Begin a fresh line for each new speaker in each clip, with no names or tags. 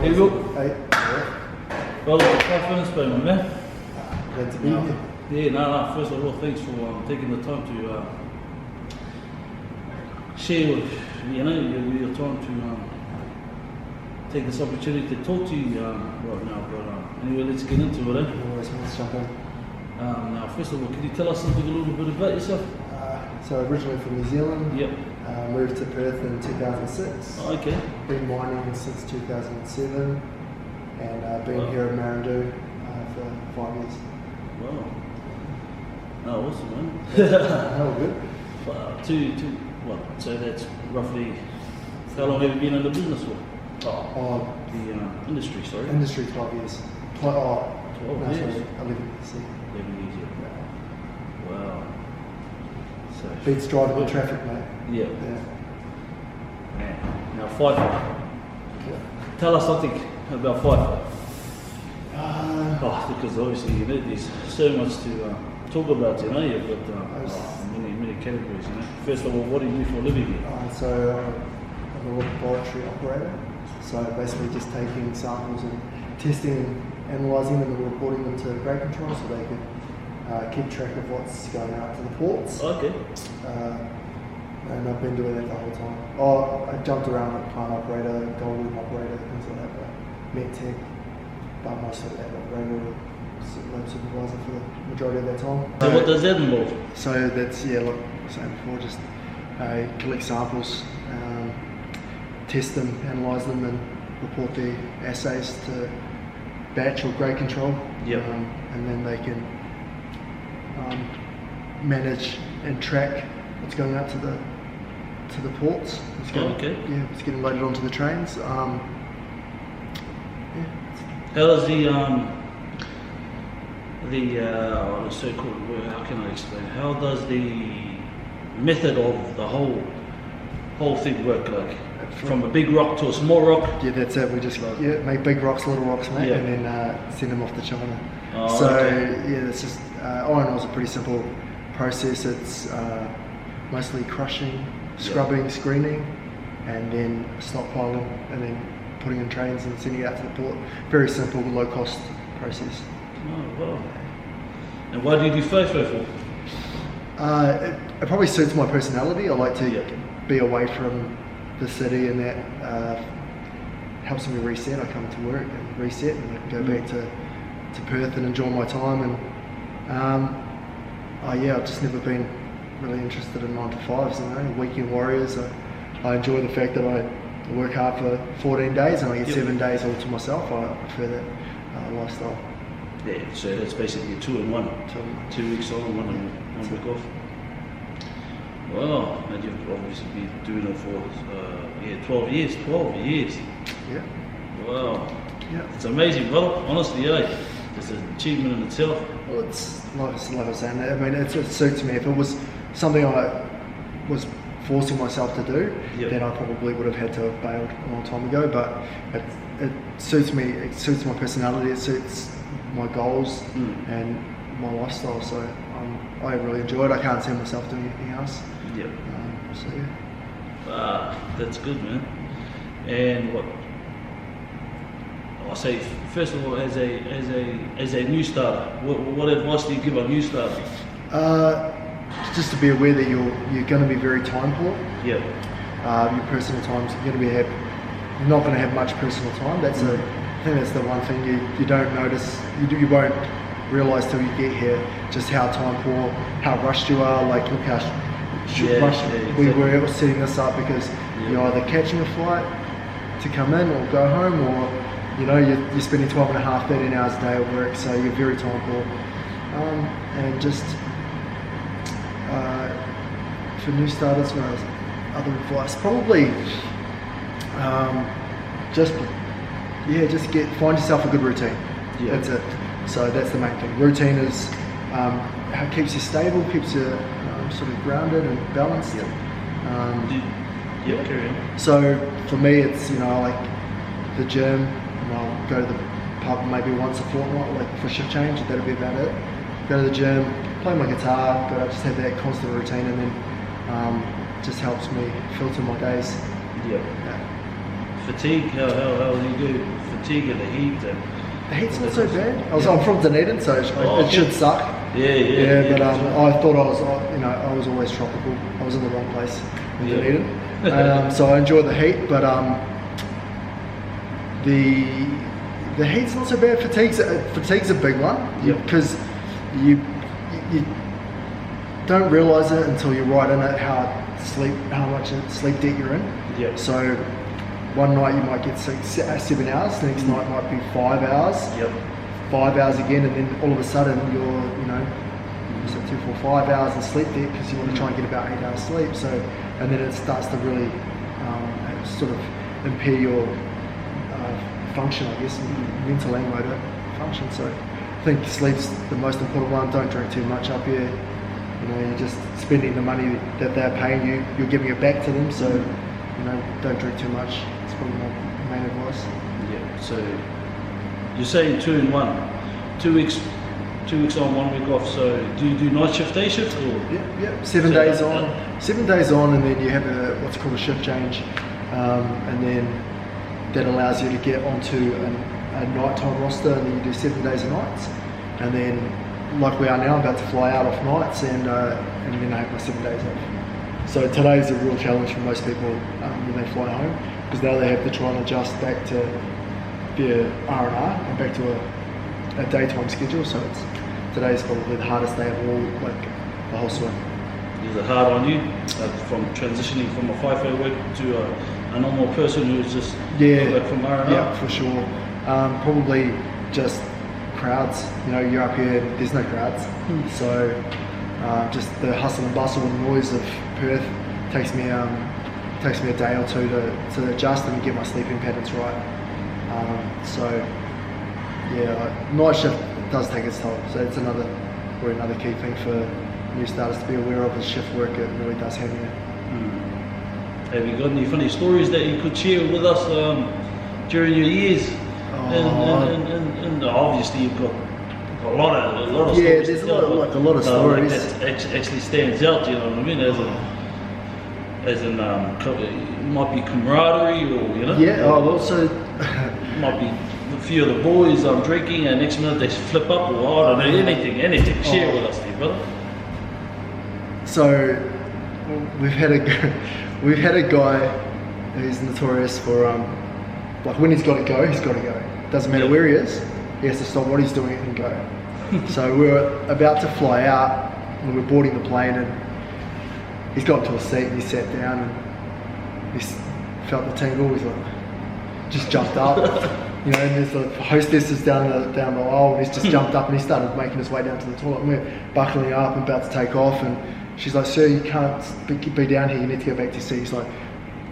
Hey, Will.
Hey.
Well, it's fifoinspo, my man.
Glad to be here.
Yeah, no. First of all, thanks for taking the time to share, your time to take this opportunity to talk to you right now. But anyway, let's get into it.
Always want to jump in.
Now, first of all, can you tell us something a little bit about yourself?
So originally from New Zealand.
Yep.
Moved to Perth in 2006.
Oh, okay.
Been mining since 2007, and been here at Marandu for 5 years.
Wow. Oh, awesome, man.
Oh, good.
What? So that's roughly, how long have you been in the business for? The industry, sorry.
Industry 12 years.
12 years?
Sorry, 11 years.
11 years, yeah. Wow. So,
Beats driving in traffic, mate.
Yeah. Man. Now, FIFO.
Yeah.
Tell us something about FIFO. Because obviously, there's so much to talk about, you've got many categories, First of all, what do you do for a living here?
So I'm a laboratory operator. So basically just taking samples and testing, analysing them and reporting them to grade control so they can keep track of what's going out to the ports.
Okay.
And I've been doing that the whole time. I jumped around like plant operator, gold room operator, things like that, but met tech, but mostly that operator or lab supervisor for the majority of that time.
So what does that involve?
So that's, like I was saying before, just collect samples, test them, analyse them and report the assays to batch or grade control.
Yep.
And then they can manage and track what's going out to the ports.
Okay.
Yeah, it's getting loaded onto the trains.
How does the so-called, how can I explain? How does the method of the whole thing work? Like from a big rock to a small rock?
Yeah, that's it. We just make big rocks, little rocks, mate,
Yeah.
and then send them off to China.
Oh,
so
okay.
yeah, it's just iron ore is a pretty simple process. It's mostly crushing, scrubbing, screening, and then stockpiling, and then putting in trains and sending it out to the port. Very simple, low cost process.
Oh, wow. And why do you do FIFO for?
It probably suits my personality. I like to
Yeah.
be away from the city, and that helps me reset. I come to work and reset, and I can go back to Perth and enjoy my time. And I've just never been really interested in 9 to 5s. Weekend warriors. I enjoy the fact that I work hard for 14 days and I get 7 days all to myself. I prefer that lifestyle.
Yeah, so that's basically 2 in 1. 2 weeks on, one week off. Wow, and you've obviously been doing it for 12 years. 12 years.
Yeah.
Wow.
Yeah.
It's amazing, brother. Honestly, it's an achievement in itself.
Well, it's like I was saying. I mean, it suits me. If it was something I was forcing myself to do, then I probably would have had to have bailed a long time ago. But it suits me. It suits my personality. It suits my goals and my lifestyle. So I really enjoy it. I can't see myself doing anything else.
Yeah.
So yeah.
That's good, man. And what I'll say, first of all, as a new starter, what advice do you give a new starter?
Just to be aware that you're going to be very time poor.
Yeah.
Your personal time's going to be you're not going to have much personal time. I think that's the one thing you don't notice. You won't realise till you get here just how time poor, how rushed you are. Like look how rushed we were setting this up because you're either catching a flight to come in or go home, or you're spending 12 and a half, 13 hours a day at work, so you're very time poor. And just for new starters, other advice, probably find yourself a good routine.
Yeah.
That's it. So that's the main thing. Routine is how it keeps you stable, keeps you sort of grounded and balanced.
Carry on.
So for me, it's I like the gym. I'll go to the pub maybe once a fortnight, like for shift change. That'll be about it. Go to the gym, play my guitar, but I just have that constant routine, and then just helps me filter my days.
Yeah. fatigue, how do you go fatigue and the heat? And
The heat's not so bad. I'm from Dunedin, so it should suck.
Yeah.
But I thought I was always tropical. I was in the wrong place in Dunedin. So I enjoy the heat, but the heat's not so bad. Fatigue's a big one because you don't realise it until you're right in it how much sleep debt you're in.
Yep.
So one night you might get 7 hours, the next night might be 5 hours.
Yep.
5 hours again, and then all of a sudden you're 2, 4, 5 hours of sleep debt because you want to try and get about 8 hours sleep. So, and then it starts to really sort of impair your function, I guess, mental and motor function. So I think sleep's the most important one. Don't drink too much up here. You're just spending the money that they're paying you. You're giving it back to them. So don't drink too much. It's probably my main advice.
Yeah. So you're saying 2 in 1, 2 weeks. 2 weeks on, 1 week off. So do you do night shift, day shift, or?
Yeah. 7 days on, 7 days on, and then you have what's called a shift change, and then that allows you to get onto a nighttime roster, and then you do 7 days of nights, and then like we are now, I'm about to fly out off nights, and then I have my 7 days off. So today's a real challenge for most people when they fly home, because now they have to try and adjust back to their R&R and back to a daytime schedule. So today's probably the hardest day of all, like the whole swim.
Is it hard on you from transitioning from a FIFO work to a normal person who's just from R&R?
Yeah, for sure. Probably just crowds. You're up here, there's no crowds. So just the hustle and bustle and noise of Perth takes me a day or two to adjust and get my sleeping patterns right. Night shift does take its toll. So it's another key thing for new starters to be aware of, is shift work. It really does have you.
Have you got any funny stories that you could share with us during your years? And obviously you've got a lot of stories.
Yeah, there's a lot of stories
that actually stands out. You know what I mean? As in, it might be camaraderie, or
Yeah. Also,
might be a few of the boys drinking, and next minute they flip up, or I don't know, anything. Share with us, dear brother.
So we've had a guy who's notorious for like when he's got to go, he's got to go. Doesn't matter where he is, he has to stop what he's doing and go. So we were about to fly out, and we're boarding the plane, and he's got to a seat and he sat down and he felt the tingle. He's like, just jumped up, and there's the hostesses down the aisle, and he's just jumped up and he started making his way down to the toilet. And we're buckling up and about to take off, and she's like, "Sir, you can't be down here. You need to go back to your seat." He's like,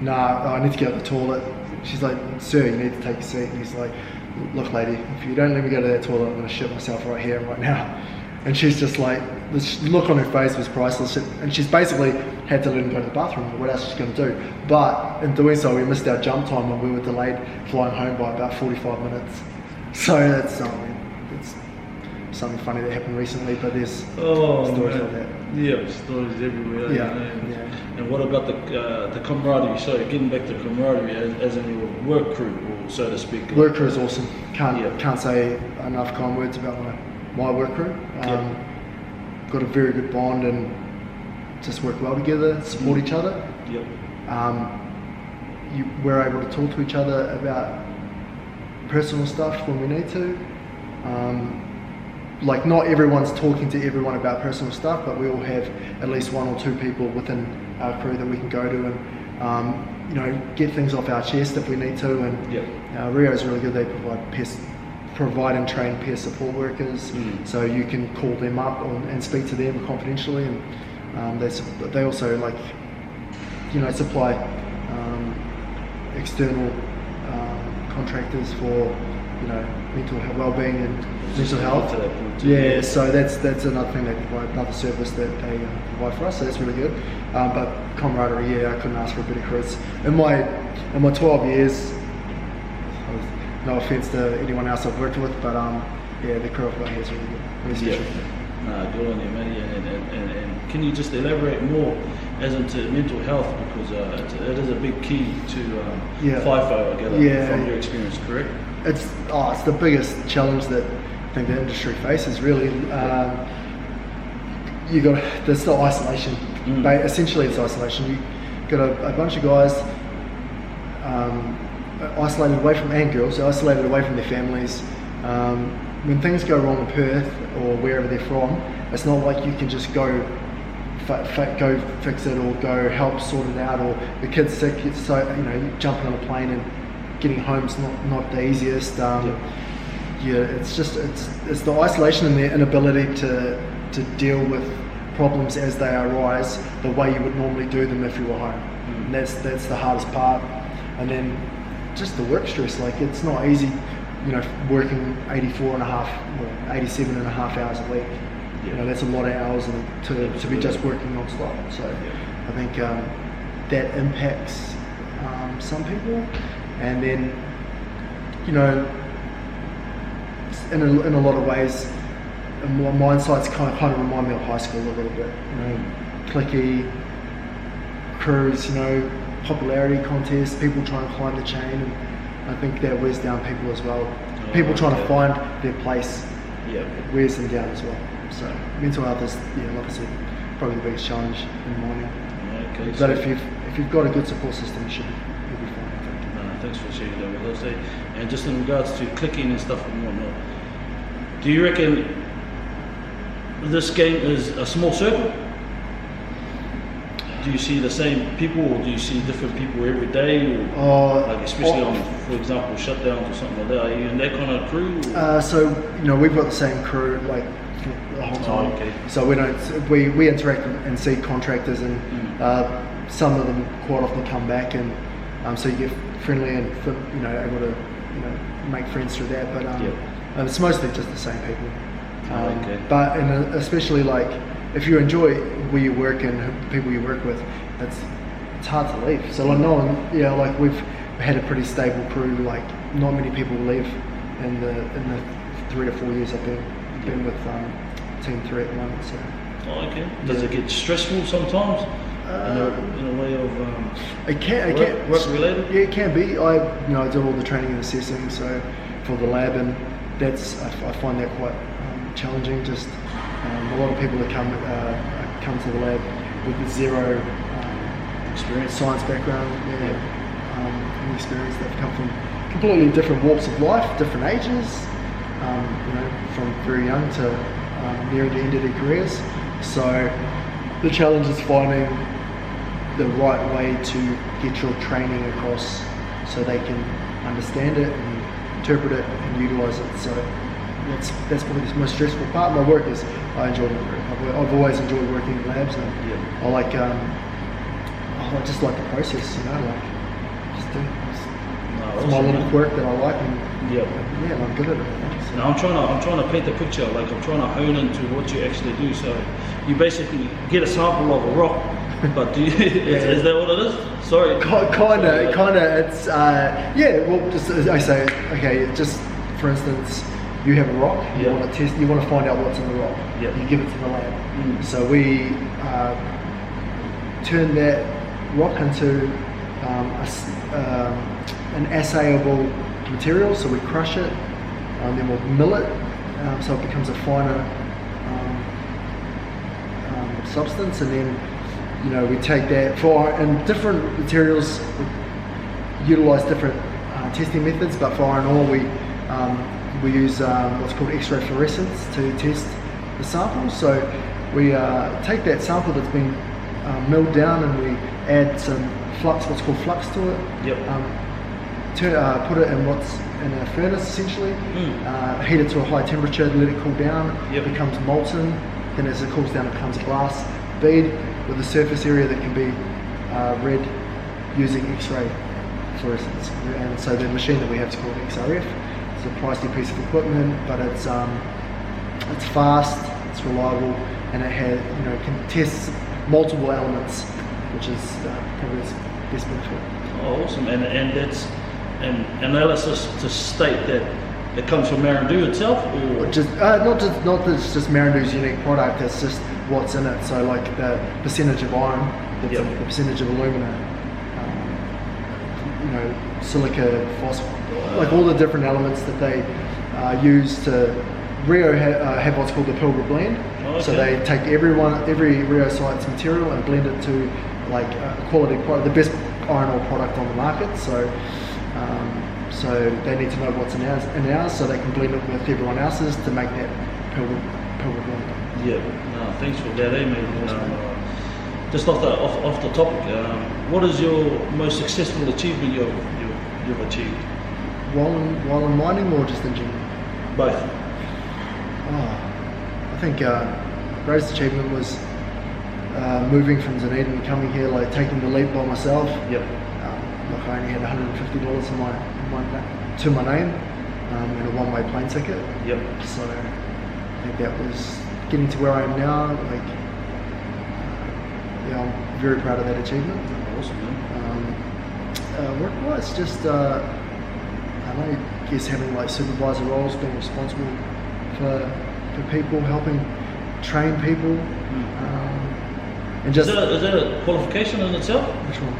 "Nah, I need to go to the toilet." She's like, "Sir, you need to take your seat." And he's like, "Look, lady, if you don't let me go to that toilet, I'm going to shit myself right here and right now." And she's just like, the look on her face was priceless. And she's basically had to let him go to the bathroom. What else is she going to do? But in doing so, we missed our jump time, and we were delayed flying home by about 45 minutes. So that's it's something funny that happened recently, but there's stories like that.
Yeah, stories everywhere.
Yeah.
And what about the camaraderie? So getting back to camaraderie as in your work crew, or so to speak.
Work crew is awesome. Can't say enough kind words about my work crew. Got a very good bond and just work well together, support each other.
Yep.
We're able to talk to each other about personal stuff when we need to. Like, not everyone's talking to everyone about personal stuff, but we all have at least 1 or 2 people within our crew that we can go to and get things off our chest if we need to. And Rio's really good. They provide and train peer support workers, so you can call them up and speak to them confidentially, and they also supply external contractors for mental well-being and mental health. So that's another thing they provide, another service that they provide for us. So that's really good. But camaraderie, I couldn't ask for a better crew. In my 12 years. No offense to anyone else I've worked with, but the crew I've got here is really good. Really special.
Good on you, man. And can you just elaborate more as into mental health, because it is a big key to
Yeah.
FIFO, I gather,
Yeah.
from your experience, correct?
It's the biggest challenge that I think the industry faces, really. There's the isolation. Essentially, it's isolation. You got a bunch of guys isolated away from, and girls, isolated away from their families. When things go wrong in Perth or wherever they're from, it's not like you can just go go fix it or go help sort it out, or the kid's sick, so jumping on a plane and getting home's not the easiest. It's the isolation and the inability to deal with problems as they arise the way you would normally do them if you were home. And that's the hardest part. And then just the work stress, like it's not easy, working 87 and a half hours a week. That's a lot of hours to be just working non-stop. So I think that impacts some people. And then, in a lot of ways, my insights kind of remind me of high school a little bit. Clicky, crews, popularity contests, people trying to climb the chain, and I think that wears down people as well. People trying to find their place wears them down as well. So mental health is, like I said, probably the biggest challenge in mining.
Okay,
but if you've got a good support system, you'll be fine, I think.
Thanks for sharing that with us. And just in regards to clicking and stuff and whatnot, do you reckon this game is a small circle? Do you see the same people, or do you see different people every day, or especially on, for example, shutdowns or something like that? Are you in that kind of crew?
So we've got the same crew like the whole time.
Okay.
So we interact and see contractors, and some of them quite often come back, and so you get friendly and able to make friends through that. But it's mostly just the same people. But especially like if you enjoy where you work and the people you work with, it's hard to leave. So like no one, we've had a pretty stable crew. Like not many people leave in the 3 to 4 years I've been with Team 3 at the moment. So.
Does it get stressful sometimes? In a way of
it can
work related?
Yeah, it can be. I do all the training and assessing, so for the lab, and I find that quite challenging. Just a lot of people that come to the lab with zero experience, science background, and experience. They've come from completely different walks of life, different ages, from very young to nearing the end of their careers. So the challenge is finding the right way to get your training across so they can understand it and interpret it and utilise it. So that's probably the most stressful part of my work. Is I enjoy my work. I've always enjoyed working in labs, and I like I just like the process, just do. It's my little quirk that I like, and I'm good at it. So.
Now I'm trying to paint the picture. Like I'm trying to hone into what you actually do. So you basically get a sample of a rock, but do you, is that what it is? Sorry.
Kinda. It's Well, just as I say, okay. Just for instance, you have a rock. You want to test. You want to find out what's in the rock. You give it to the lab. So we turn that rock into an assayable material. So we crush it, then we'll mill it, so it becomes a finer substance, and then we take that and different materials utilize different testing methods. But for iron ore, we use what's called X-ray fluorescence to test the sample. So we take that sample that's been milled down, and we add some flux, what's called flux to it. Put it in in a furnace essentially, heat it to a high temperature, let it cool down, it becomes molten, then as it cools down it becomes a glass bead with a surface area that can be read using X-ray fluorescence. And so the machine that we have is called XRF. It's a pricey piece of equipment, but it's fast, it's reliable, and it has can test multiple elements, which is probably its best benefit.
Oh, awesome! And that's an analysis to state that it comes from Marandoo itself, or
just not that it's just Marandoo's unique product. It's just what's in it. So like the percentage of iron That's
Yep.
the percentage of alumina, silica, phosphorus, like all the different elements that they use to. Rio have what's called the Pilbara blend.
Okay.
So they take every Rio site's material and blend it to like a quality product, the best iron ore product on the market. So they need to know what's in ours, so they can blend it with everyone else's to make that Pilbara blend.
Yeah, no, thanks for that, mate. Just off the topic, what is your most successful achievement you've achieved?
While in mining or just in general?
Both.
I think greatest achievement was moving from Dunedin and coming here, like taking the leap by myself.
Yep.
Like I only had $150 to my name and a one-way plane ticket.
Yep.
So I think that was getting to where I am now. Like, I'm very proud of that achievement.
Awesome, man.
Work-wise, just I guess having like supervisor roles, being responsible for people, helping train people, and just.
Is that a qualification in itself?
Which one?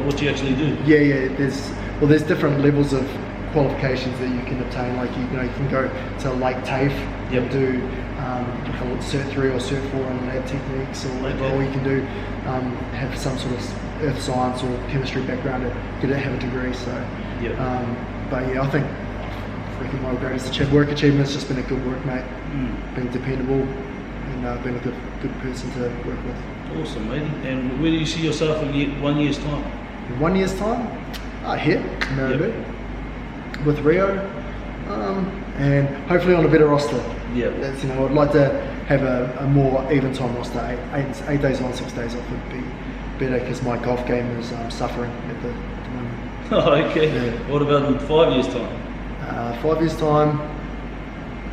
What you actually do?
Yeah. There's different levels of qualifications that you can obtain. Like you can go to Lake TAFE and do Cert 3 or Cert 4 on lab techniques, or you can do have some sort of earth science or chemistry background to have a degree. So, but yeah, I think my greatest work achievement has just been a good workmate, being dependable, and being a good person to work with.
Awesome, mate. And where do you see yourself in 1 year's time?
In 1 year's time, here, Maribou, with Rio, and hopefully on a better roster.
Yeah.
That's, I'd like to have a more even time roster. 8 days on, 6 days off would be better because my golf game is suffering at the moment.
Oh, okay.
Yeah.
What about in 5 years' time?
5 years' time,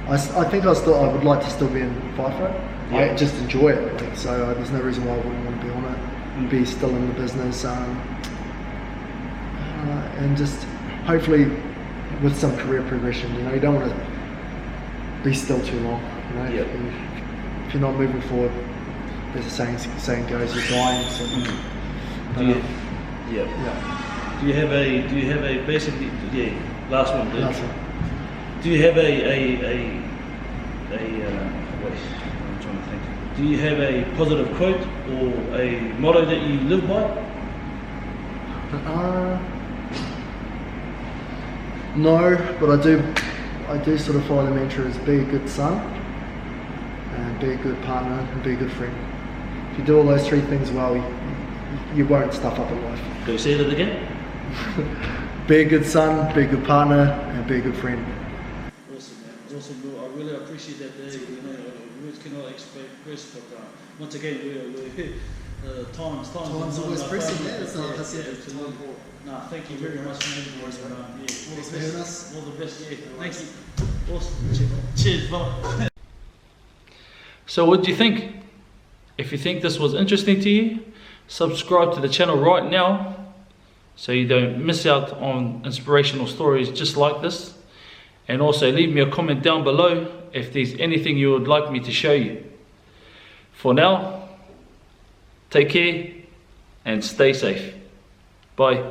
I think I would like to still be in FIFO.
Yeah.
I just enjoy it, so there's no reason why I wouldn't want to be on it. Be still in the business, and just hopefully with some career progression. You don't want to be still too long. If you're not moving forward, there's a saying goes, you're dying. So,
Do you have a basically last one, dude.
Last one.
Do you have wait, I'm trying to think. Do you have a positive quote or a motto that you live by?
No, but I do sort of follow the mantra as be a good son, and be a good partner, and be a good friend. If you do all those three things well, you won't stuff up in life.
Can you say that again?
Be a good son, be a good partner, and be a good friend.
Awesome, man. Awesome, bro. I really appreciate that. Words cannot express, but once again, we're time's
always pressing, yeah. That's it.
Absolutely. No, thank you very much, man.
Thanks for having us.
All the best. Yeah, thank you. Awesome. Cheers, brother. So, what do you think? If you think this was interesting to you, subscribe to the channel right now so you don't miss out on inspirational stories just like this. And also leave me a comment down below if there's anything you would like me to show you. For now, take care and stay safe. Bye.